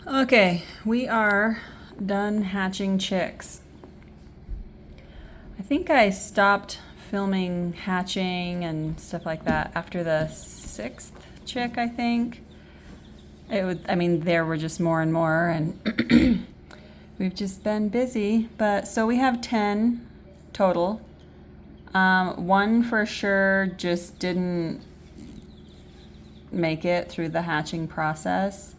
Okay, we are done hatching chicks. I think I stopped filming hatching and stuff like that after the sixth chick, I think. There were just more and more, and we've just been busy. But so we have 10 total. One for sure just didn't make it through the hatching process.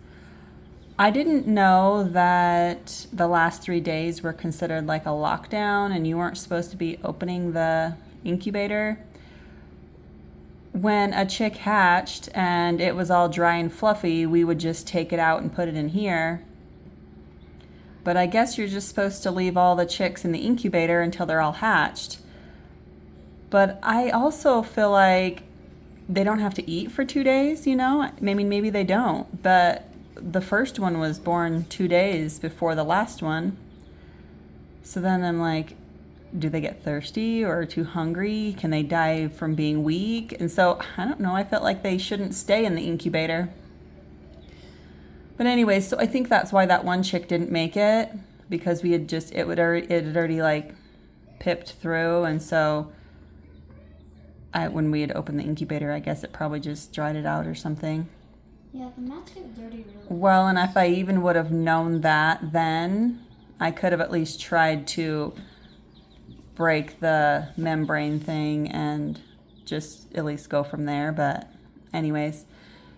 I didn't know that the last 3 days were considered like a lockdown and you weren't supposed to be opening the incubator. When a chick hatched and it was all dry and fluffy, we would just take it out and put it in here. But I guess you're just supposed to leave all the chicks in the incubator until they're all hatched. But I also feel like they don't have to eat for 2 days, you know? Maybe they don't, but the first one was born 2 days before the last one. So then I'm like, do they get thirsty or too hungry? Can they die from being weak? And so I don't know. I felt like they shouldn't stay in the incubator. But anyways, so I think that's why that one chick didn't make it, because it had already like pipped through, and so when we had opened the incubator, I guess it probably just dried it out or something. Yeah, the mats get dirty really well, and if I even would have known that then, I could have at least tried to break the membrane thing and just at least go from there. But anyways,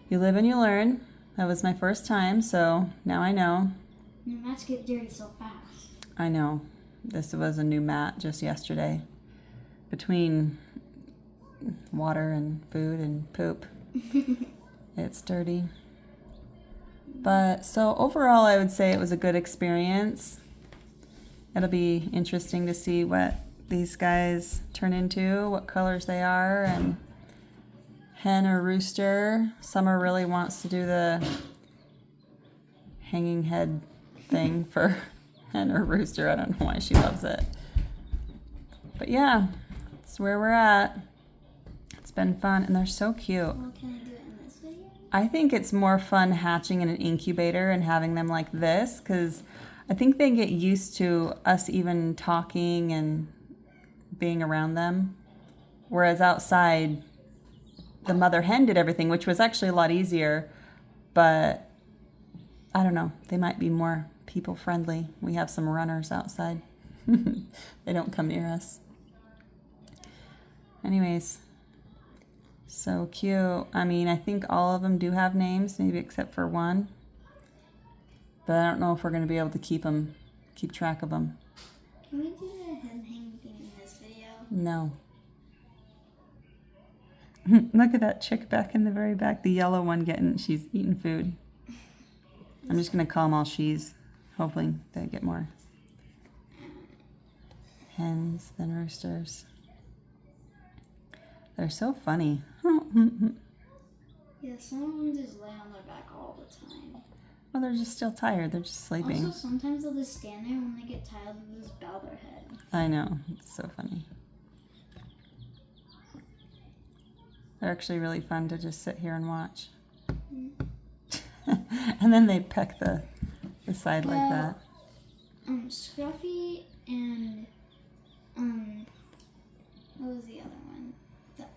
you live and you learn. That was my first time, so now I know. The mats get dirty so fast. I know. This was a new mat just yesterday. Between water and food and poop. It's dirty. But so overall, I would say it was a good experience. It'll be interesting to see what these guys turn into, what colors they are, and hen or rooster. Summer really wants to do the hanging head thing for hen or rooster. I don't know why she loves it. But yeah, that's where we're at. It's been fun, and they're so cute. Well, can I do it in this video? I think it's more fun hatching in an incubator and having them like this, because I think they get used to us even talking and being around them. Whereas outside, the mother hen did everything, which was actually a lot easier. But I don't know, they might be more people friendly. We have some runners outside. They don't come near us. Anyways. So cute. I mean, I think all of them do have names, maybe except for one. But I don't know if we're going to be able to keep track of them. Can we do the hen hang thing in this video? No. Look at that chick back in the very back, the yellow one she's eating food. I'm just going to call them all she's. Hopefully they get more hens than roosters. They're so funny. Yeah, some of them just lay on their back all the time. Well, they're just still tired. They're just sleeping. Also, sometimes they'll just stand there when they get tired, they'll just bow their head. I know. It's so funny. They're actually really fun to just sit here and watch. And then they peck the side like that. Scruffy and what was the other one?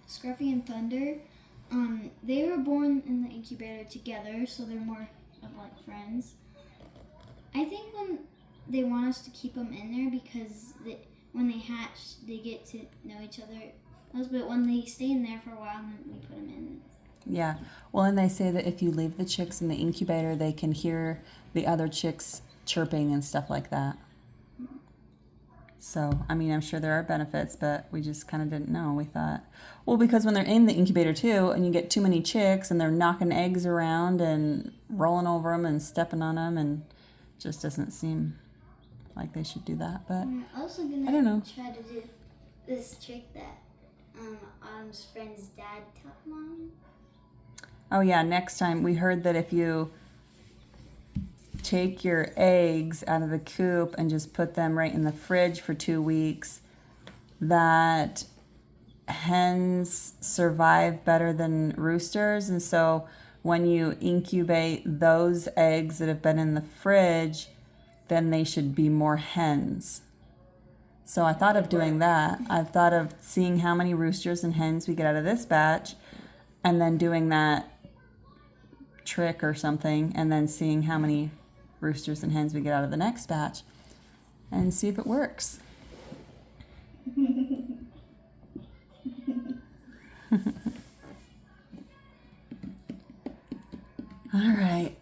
Scruffy and Thunder. They were born in the incubator together, so they're more of like friends. I think when they want us to keep them in there because when they hatch, they get to know each other. But when they stay in there for a while, then we put them in. Yeah. Well, and they say that if you leave the chicks in the incubator, they can hear the other chicks chirping and stuff like that. So, I mean, I'm sure there are benefits, but we just kind of didn't know. We thought, well, because when they're in the incubator too, and you get too many chicks and they're knocking eggs around and rolling over them and stepping on them, and just doesn't seem like they should do that. But I'm also gonna I don't know. try to do this trick that Autumn's friend's dad taught Mom. Oh yeah, next time we heard that if you take your eggs out of the coop and just put them right in the fridge for 2 weeks, that hens survive better than roosters. And so when you incubate those eggs that have been in the fridge, then they should be more hens. So I thought of doing that. I've thought of seeing how many roosters and hens we get out of this batch and then doing that trick or something and then seeing how many roosters and hens we get out of the next batch and see if it works. All right.